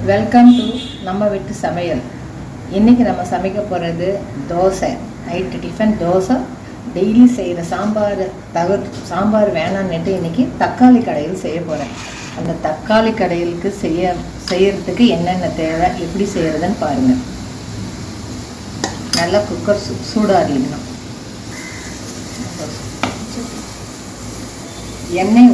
Welcome to நம்ம வீட்டு சமையல். இன்றைக்கி நம்ம சமைக்க போகிறது dosa. Night tiffin dosa. Daily செய்கிற சாம்பார் வேணான்னுட்டு இன்றைக்கி தக்காளி கடையில் செய்ய போகிறேன். அந்த தக்காளி கடையிலுக்கு செய்யறதுக்கு என்னென்ன தேவை, எப்படி செய்கிறதுன்னு பாருங்கள். நல்லா குக்கர் சூடாகிடணும். எண்ணெய்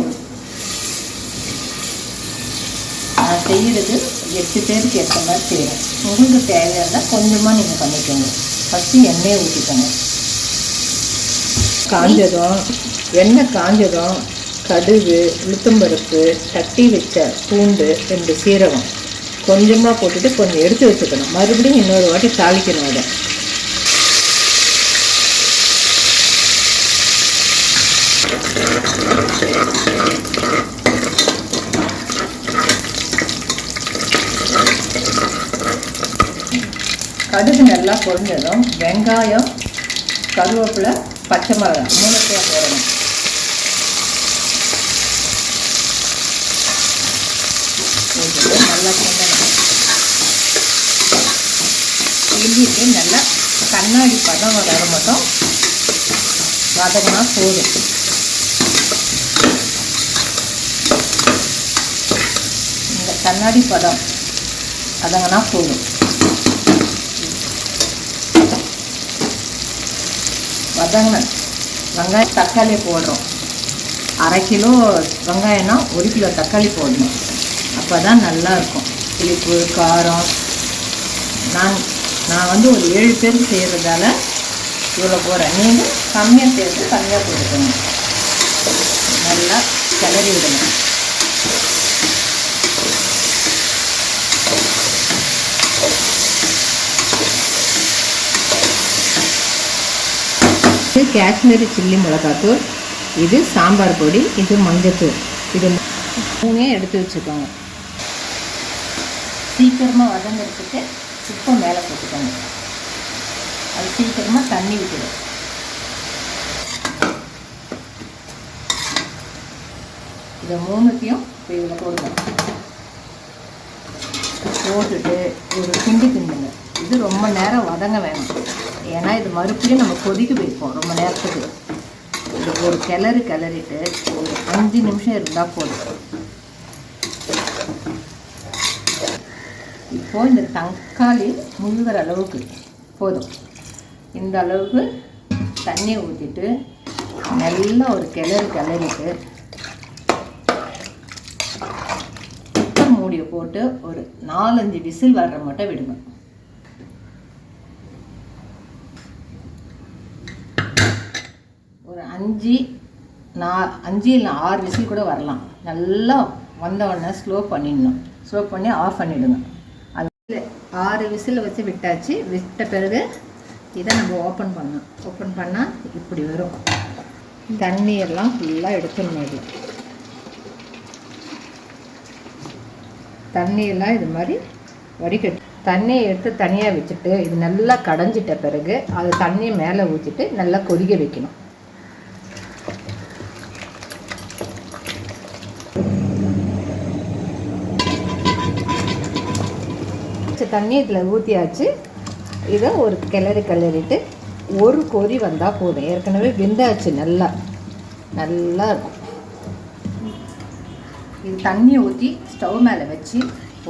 நான் செய்கிறது 8 பேருக்கு ஏற்ற மாதிரி செய்கிறேன். உங்களுக்கு தேவையான கொஞ்சமாக நீங்கள் பண்ணிக்கோங்க. ஃபஸ்ட்டு எண்ணெயை ஊற்றிக்கோங்க. எண்ணெய் காஞ்சதும் கடுகு, உளுத்தம்பருப்பு, தட்டி வச்ச பூண்டு, 2 சீரகம் கொஞ்சமாக போட்டுட்டு கொஞ்சம் எடுத்து வச்சுக்கணும். மறுபடியும் இன்னொரு வாட்டி தாளிக்கணும். அதை கடுகு நல்லா பொரிஞ்சதும் வெங்காயம், கருவேப்பிலை, பச்சை மிளகாய் மூணுத்தையும் போடணும். நல்லா கிண்டிட்டு நல்லா கண்ணாடி பதம் வர மட்டும் வதங்கினா போதும். இந்த கண்ணாடி பதம் வதங்கினா போதும். வதங்கின வெங்காயம் தக்காளி போடுறோம். 1/2 கிலோ வெங்காயம்னா 1 கிலோ தக்காளி போடணும். அப்போ தான் நல்லாயிருக்கும். புளிப்பு, காரம். நான் வந்து ஒரு 7 பேருக்கு செய்கிறதால இவ்வளோ போடுறேன். நீங்கள் கம்மியாக சேர்த்து கம்மியாக போட்டுக்கணும். நல்லா கிளறி விடணும். இது காஷ்மீரி சில்லி மிளகாத்தூள், இது சாம்பார் பொடி, இது மஞ்சத்தூள். இது 3 எடுத்து வச்சுக்கோங்க. சீக்கிரமாக வதங்கிறதுக்கு உப்பை மேலே போட்டுக்கோங்க. அது சீக்கிரமாக தண்ணி விட்டுடும். இதை 3த்தையும் இதில் போடணும். போட்டுட்டு ஒரு கிண்டுங்க. இது ரொம்ப நேரம் வதங்க வேணும். ஏன்னா இது மறுபடியும் நம்ம கொதிக்க வைப்போம் ரொம்ப நேரத்துக்கு. இது ஒரு கிளறிட்டு ஒரு 5 நிமிஷம் இருந்தால் போதும். இப்போது இந்த தக்காளி முழுகிற அளவுக்கு போதும். இந்த அளவுக்கு தண்ணி ஊற்றிட்டு நல்லா ஒரு கிளறிட்டு குக்கர் மூடியை போட்டு ஒரு 4-5 விசில் வர்ற மட்டும் விடுங்க. ஒரு 5 இல்லை 6 விசில் கூட வரலாம். நல்லா வந்த உடனே ஸ்லோ பண்ணி ஆஃப் பண்ணிவிடுங்க. அது 6 விசில் வச்சு விட்டாச்சு. விட்ட பிறகு இதை நம்ம ஓப்பன் பண்ணால் இப்படி வரும். தண்ணியெல்லாம் ஃபுல்லாக எடுத்துடணும். இது தண்ணியெல்லாம் இது மாதிரி வடிகட்டு. தண்ணியை எடுத்து தனியாக வச்சுட்டு இது நல்லா கடைஞ்சிட்ட பிறகு அது தண்ணியை மேலே ஊற்றிட்டு நல்லா கொதிக்க வைக்கணும். தண்ணி இதில் ஊற்றியாச்சு. இதை ஒரு கிளறிட்டு ஒரு கொதி வந்தால் போதும். ஏற்கனவே வெந்தாச்சு. நல்லா இருக்கும். இது தண்ணியை ஊற்றி ஸ்டவ் மேலே வச்சு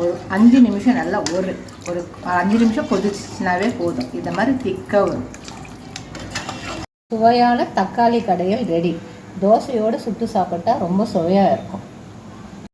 ஒரு 5 நிமிஷம் நல்லா ஒரு 5 நிமிஷம் கொதிச்சுனாவே போதும். இந்த மாதிரி திக்காக வரும். சுவையான தக்காளி கடையில் ரெடி. தோசையோடு சுட்டு சாப்பிட்டா ரொம்ப சுவையாக இருக்கும்.